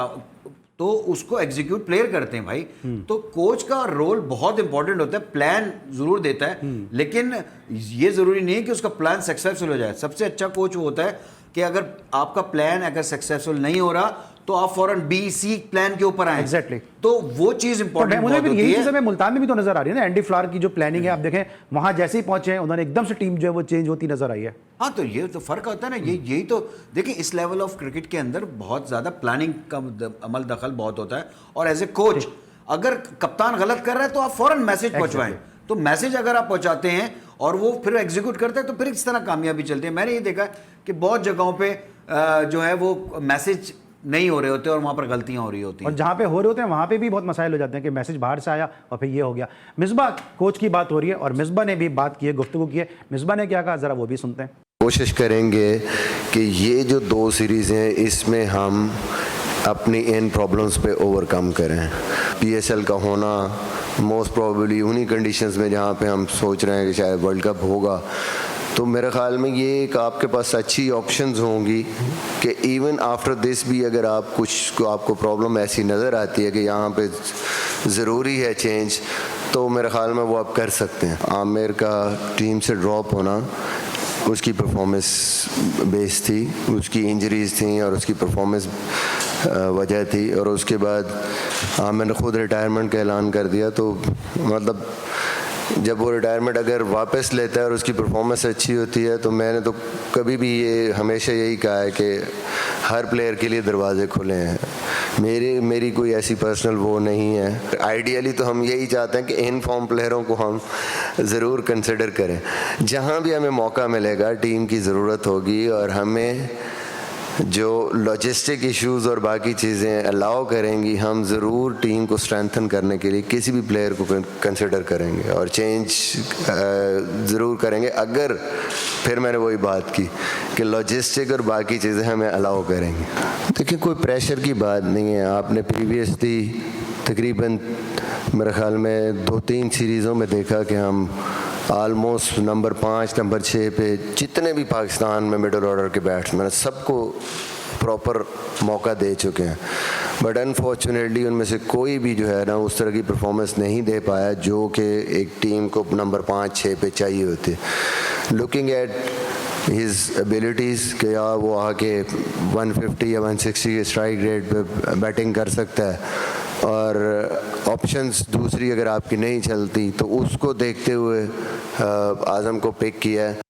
Speaker 3: तो उसको एग्जीक्यूट प्लेयर करते हैं भाई। तो कोच का रोल बहुत इंपॉर्टेंट होता है, प्लान जरूर देता है, लेकिन ये जरूरी नहीं है कि उसका प्लान सक्सेसफुल हो जाए। सबसे अच्छा कोच वो होता है कि अगर आपका प्लान अगर सक्सेसफुल नहीं हो रहा तो आप फौरन बी सी प्लान के ऊपर आए।
Speaker 1: Exactly.
Speaker 3: तो वो चीज इंपॉर्टेंट
Speaker 1: मुझे
Speaker 3: होती
Speaker 1: यही
Speaker 3: है।
Speaker 1: चीज़ हमें मुल्तान में भी तो नजर आ रही है ना, एंडी फ्लावर की जो प्लानिंग है, आप देखें वहां जैसे ही पहुंचे हैं उन्होंने एकदम से टीम जो है वो चेंज होती नजर आई है।
Speaker 3: हाँ, तो ये तो फर्क होता है ना, यही तो देखिए, इस लेवल ऑफ क्रिकेट के अंदर बहुत ज्यादा प्लानिंग का अमल दखल बहुत होता है। और एज ए कोच अगर कप्तान गलत कर रहा है तो आप फौरन मैसेज पहुंचवाएं। तो मैसेज अगर आप पहुंचाते हैं और वो फिर एग्जीक्यूट करते हैं तो फिर इस तरह कामयाबी चलती है। मैंने ये देखा कि बहुत जगहों पे जो है वो मैसेज नहीं हो रहे होते और वहाँ पर गलतियाँ हो रही होती हैं।
Speaker 1: और जहाँ पे हो रहे होते हैं वहाँ पे भी बहुत मसाइल हो जाते हैं कि मैसेज बाहर से आया और फिर ये हो गया। मिसबा कोच की बात हो रही है और मिसबा ने भी बात की है, गुफ्तगू की है। मिसबा ने क्या कहा, ज़रा वो भी सुनते हैं।
Speaker 4: कोशिश करेंगे कि ये जो 2 सीरीज़ हैं इसमें हम अपनी इन प्रॉब्लम्स पे ओवरकम करें। पीएसएल का होना मोस्ट प्रोबेबली उन्हीं कंडीशंस में जहाँ पे हम सोच रहे हैं कि शायद वर्ल्ड कप होगा, तो मेरे ख्याल में ये एक आपके पास अच्छी ऑप्शंस होंगी कि इवन आफ्टर दिस भी अगर आप आपको प्रॉब्लम ऐसी नज़र आती है कि यहाँ पे ज़रूरी है चेंज, तो मेरे ख्याल में वो आप कर सकते हैं। आमिर का टीम से ड्रॉप होना उसकी परफॉर्मेंस बेस थी, उसकी इंजरीज थी और उसकी परफॉर्मेंस वजह थी, और उसके बाद आमिर ने खुद रिटायरमेंट का ऐलान कर दिया। तो मतलब जब वो रिटायरमेंट अगर वापस लेता है और उसकी परफॉर्मेंस अच्छी होती है, तो मैंने तो कभी भी ये हमेशा यही कहा है कि हर प्लेयर के लिए दरवाजे खुले हैं। मेरी कोई ऐसी पर्सनल वो नहीं है। आइडियली तो हम यही चाहते हैं कि इन फॉर्म प्लेयरों को हम ज़रूर कंसिडर करें। जहाँ भी हमें मौका मिलेगा टीम की ज़रूरत होगी और हमें जो लॉजिस्टिक इश्यूज़ और बाकी चीज़ें अलाउ करेंगी, हम ज़रूर टीम को स्ट्रेंथन करने के लिए किसी भी प्लेयर को कंसिडर करेंगे और चेंज ज़रूर करेंगे, अगर फिर मैंने वही बात की कि लॉजिस्टिक और बाकी चीज़ें हमें अलाउ करेंगे। देखिए, कोई प्रेशर की बात नहीं है। आपने प्रीवियसली तकरीबन मेरे ख्याल में 2-3 सीरीज़ों में देखा कि हम आलमोस्ट नंबर 5 नंबर 6 पे जितने भी पाकिस्तान में मिडिल ऑर्डर के बैट्समैन सबको प्रॉपर मौका दे चुके हैं, बट अनफॉर्चुनेटली उनमें से कोई भी जो है ना उस तरह की परफॉर्मेंस नहीं दे पाया जो कि एक टीम को नंबर 5-6 पे चाहिए होती है। लुकिंग एट हिज एबिलिटीज़ कि यार वो आके 150 या 160 के स्ट्राइक रेट पे बैटिंग कर सकता है और ऑप्शंस दूसरी अगर आपकी नहीं चलती, तो उसको देखते हुए आज़म को पिक किया है।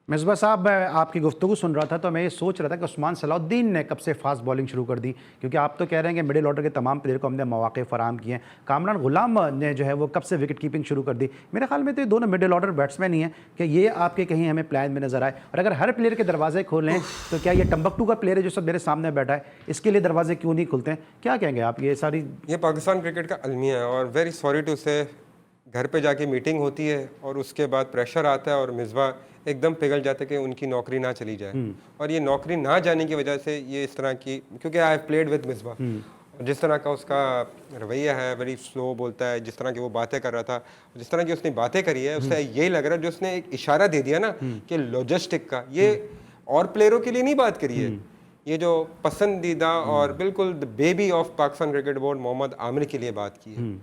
Speaker 1: मिसबा साहब, मैं आपकी गुफ्तगू सुन रहा था तो मैं ये सोच रहा था कि उस्मान सलाउद्दीन ने कब से फास्ट बॉलिंग शुरू कर दी, क्योंकि आप तो कह रहे हैं कि मिडिल ऑर्डर के तमाम प्लेयर को हमने मौके फराम किए हैं। कामरान गुलाम ने जो है वो कब से विकेट कीपिंग शुरू कर दी। मेरे ख्याल में तो ये दोनों मिडिल ऑर्डर बैट्समैन ही हैं कि ये आपके कहीं हमें प्लान में नजर आए। और अगर हर प्लेयर के दरवाजे खोलें तो क्या ये टम्बकटू का प्लेयर है जो सब मेरे सामने बैठा है, इसके लिए दरवाजे क्यों नहीं खुलते हैं? क्या कहेंगे आप? ये
Speaker 2: पाकिस्तान क्रिकेट का अलमिया है और वेरी सॉरी टू से घर पे जाके मीटिंग होती है और उसके बाद प्रेशर आता है और मिसबा एकदम पिघल जाते कि उनकी नौकरी ना चली जाए। और ये नौकरी ना जाने की वजह से ये इस तरह की, क्योंकि I have played with Misbah, जिस तरह का उसका रवैया है, वेरी स्लो बोलता है, जिस तरह की वो बातें कर रहा था, जिस तरह की उसने बातें करी है, उससे यही लग रहा है जो उसने एक इशारा दे दिया ना कि लॉजिस्टिक का, ये और प्लेयरों के लिए नहीं बात करी है, ये जो पसंदीदा और बिल्कुल the baby of Pakistan cricket board Mohammad Amir के लिए बात की है।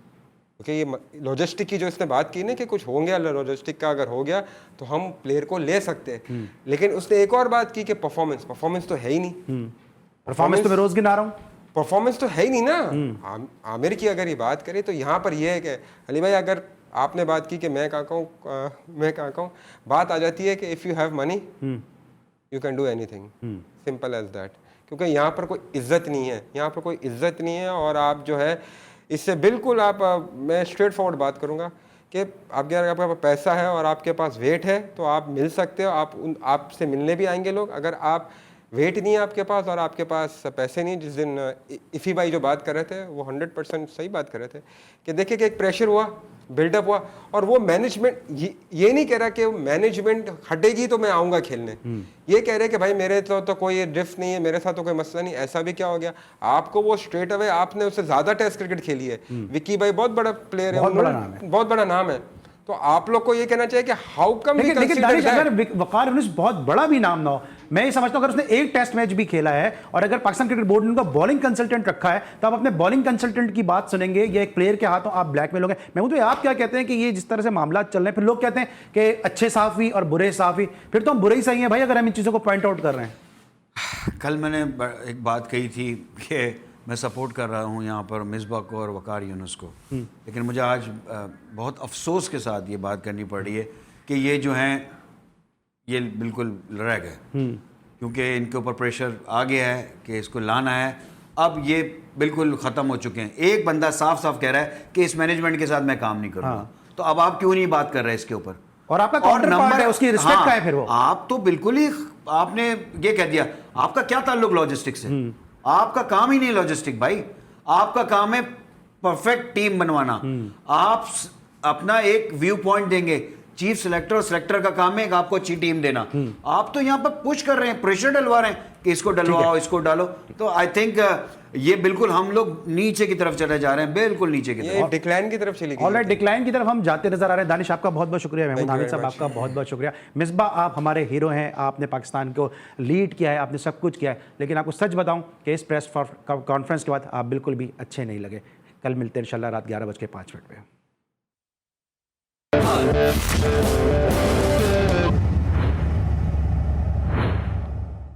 Speaker 2: क्योंकि ये लॉजिस्टिक की जो इसने बात की ना कि कुछ हो गया लॉजिस्टिक का अगर हो गया तो हम प्लेयर को ले सकते हैं, लेकिन उसने एक और बात की कि परफॉर्मेंस तो है ही नहीं।
Speaker 1: परफॉर्मेंस तो मैं रोज गिना रहा हूँ,
Speaker 2: परफॉर्मेंस तो है ही नहीं ना। आमिर की अगर ये बात करें तो यहाँ पर ये है कि अली भाई, अगर आपने बात की कि मैं कहाँ कहूँ, बात आ जाती है कि if you have money you can do anything, simple as that. क्योंकि यहाँ पर कोई इज्जत नहीं है, यहाँ पर कोई इज्जत नहीं है और आप जो है इससे बिल्कुल आप मैं स्ट्रेट फॉरवर्ड बात करूंगा कि अगर आपके पास पैसा है और आपके पास वेट है तो आप मिल सकते हो, आपसे मिलने भी आएंगे लोग। अगर आप वेट नहीं है आपके पास और आपके पास पैसे नहीं, जिस दिन इफ़ी भाई जो बात कर रहे थे वो 100% सही बात कर रहे थे कि देखिए कि एक प्रेशर हुआ, बिल्डअप हुआ, और वो मैनेजमेंट ये नहीं कह रहा कि मैनेजमेंट हटेगी तो मैं आऊँगा खेलने, ये कह रहे हैं कि भाई मेरे तो कोई ड्रिफ्ट नहीं है, मेरे साथ तो कोई मसला नहीं। ऐसा भी क्या हो गया, आपको वो स्ट्रेट अवे, आपने उससे ज़्यादा टेस्ट क्रिकेट खेली है। विक्की भाई बहुत बड़ा प्लेयर है, बहुत बड़ा नाम है, तो आप लोग को ये कहना चाहिए कि हाउ कम।
Speaker 1: लेकिन दानिश, अगर वकार यूनुस बहुत बड़ा भी नाम ना हो, मैं ये समझता हूं अगर उसने एक टेस्ट मैच भी खेला है और अगर पाकिस्तान क्रिकेट बोर्ड ने उनका बॉलिंग कंसल्टेंट रखा है तो आप अपने बॉलिंग कंसल्टेंट की बात सुनेंगे या एक प्लेयर के हाथों आप ब्लैकमेल होंगे। महमूद भाई, आप क्या कहते हैं कि ये जिस तरह से मामला चल रहे हैं, फिर लोग कहते हैं कि अच्छे साफी और बुरे साफी, फिर तो हम बुरे ही सही हैं भाई अगर हम इन चीज़ों को पॉइंट आउट कर रहे हैं।
Speaker 3: कल मैंने एक बात कही थी कि मैं सपोर्ट कर रहा हूँ यहाँ पर मिसबा को और वकार यूनुस को, लेकिन मुझे आज बहुत अफसोस के साथ ये बात करनी पड़ रही है कि ये जो हैं ये बिल्कुल रह गए, क्योंकि इनके ऊपर प्रेशर आ गया है कि इसको लाना है। अब ये बिल्कुल ख़त्म हो चुके हैं। एक बंदा साफ साफ कह रहा है कि इस मैनेजमेंट के साथ मैं काम नहीं करूँगा, तो अब आप क्यों नहीं बात कर रहे हैं इसके ऊपर?
Speaker 1: और आपका काउंटरपार्ट है, उसकी रिस्पेक्ट का है फिर वो।
Speaker 3: आप तो बिल्कुल ही आपने ये कह दिया, आपका क्या ताल्लुक लॉजिस्टिक से? आपका काम ही नहीं लॉजिस्टिक भाई, आपका काम है परफेक्ट टीम बनवाना। आप अपना एक व्यू पॉइंट देंगे, चीफ सिलेक्टर और सिलेक्टर का काम है आपको अच्छी टीम देना। आप तो यहाँ पर पुश कर रहे हैं, प्रेशर डलवा रहे हैं कि इसको डलवाओ, इसको डालो। तो आई थिंक ये बिल्कुल हम लोग नीचे की तरफ चले जा रहे हैं, बिल्कुल नीचे की तरफ,
Speaker 2: डिक्लाइन की तरफ चली गई।
Speaker 1: ऑलराइट, डिक्लाइन की तरफ हम जाते नजर आ रहे हैं। दानिश, आपका बहुत बहुत शुक्रिया। महमूद हामिद साहब, आपका बहुत बहुत शुक्रिया। मिसबा, आप हमारे हीरो हैं, आपने पाकिस्तान को लीड किया है, आपने सब कुछ किया है, लेकिन आपको सच बताऊं कि इस प्रेस कॉन्फ्रेंस के बाद आप बिल्कुल भी अच्छे नहीं लगे। कल मिलते हैं इंशाल्लाह रात 11:05 पे।